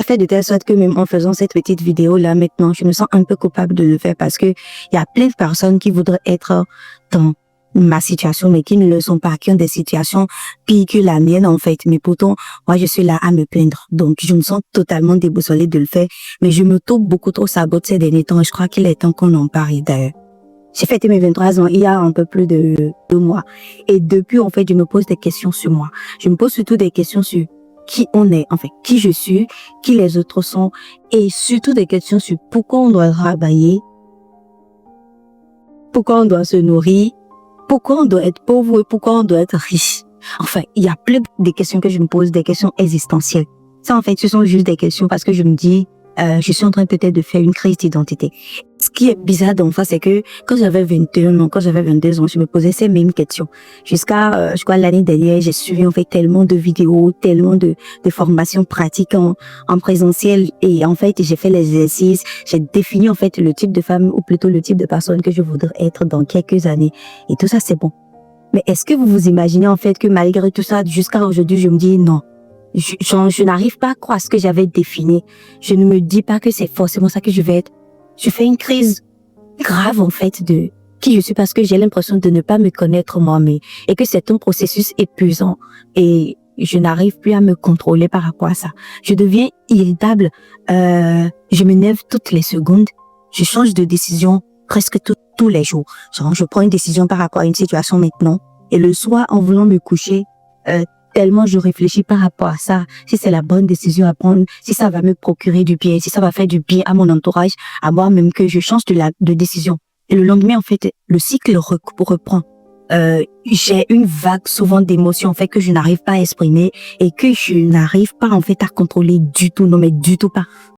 fait de telle sorte que même en faisant cette petite vidéo là maintenant, je me sens un peu coupable de le faire parce que il y a plein de personnes qui voudraient être dans ma situation mais qui ne le sont pas, qui ont des situations pires que la mienne en fait. Mais pourtant, moi je suis là à me plaindre. Donc je me sens totalement déboussolée de le faire. Mais je me trouve beaucoup trop sabote ces derniers temps et je crois qu'il est temps qu'on en parle d'ailleurs. J'ai fêté mes 23 ans il y a un peu plus de 2 mois. Et depuis, en fait, je me pose des questions sur moi. Je me pose surtout des questions sur qui on est, en fait, qui je suis, qui les autres sont, et surtout des questions sur pourquoi on doit travailler, pourquoi on doit se nourrir, pourquoi on doit être pauvre et pourquoi on doit être riche. Enfin, il y a plein de questions que je me pose, des questions existentielles. Ça, en fait, ce sont juste des questions parce que je me dis, je suis en train peut-être de faire une crise d'identité. Ce qui est bizarre dans ça, c'est que quand j'avais 21 ans, quand j'avais 22 ans, je me posais ces mêmes questions. Jusqu'à, je crois, l'année dernière, j'ai suivi en fait tellement de vidéos, tellement de formations pratiques en présentiel. Et en fait, j'ai fait l'exercice, j'ai défini en fait le type de femme ou plutôt le type de personne que je voudrais être dans quelques années. Et tout ça, c'est bon. Mais est-ce que vous vous imaginez en fait que malgré tout ça, jusqu'à aujourd'hui, je me dis non. Je n'arrive pas à croire ce que j'avais défini. Je ne me dis pas que c'est forcément ça que je vais être. Je fais une crise grave, en fait, de qui je suis parce que j'ai l'impression de ne pas me connaître moi-même et que c'est un processus épuisant et je n'arrive plus à me contrôler par rapport à ça. Je deviens irritable. Je m'énerve toutes les secondes. Je change de décision presque tous les jours. Genre, je prends une décision par rapport à une situation maintenant et le soir, en voulant me coucher, tellement je réfléchis par rapport à ça, si c'est la bonne décision à prendre, si ça va me procurer du bien, si ça va faire du bien à mon entourage, à moi-même que je change de décision. Et le lendemain, en fait, le cycle reprend. J'ai une vague souvent d'émotions en fait que je n'arrive pas à exprimer et que je n'arrive pas en fait à contrôler du tout, non mais du tout pas.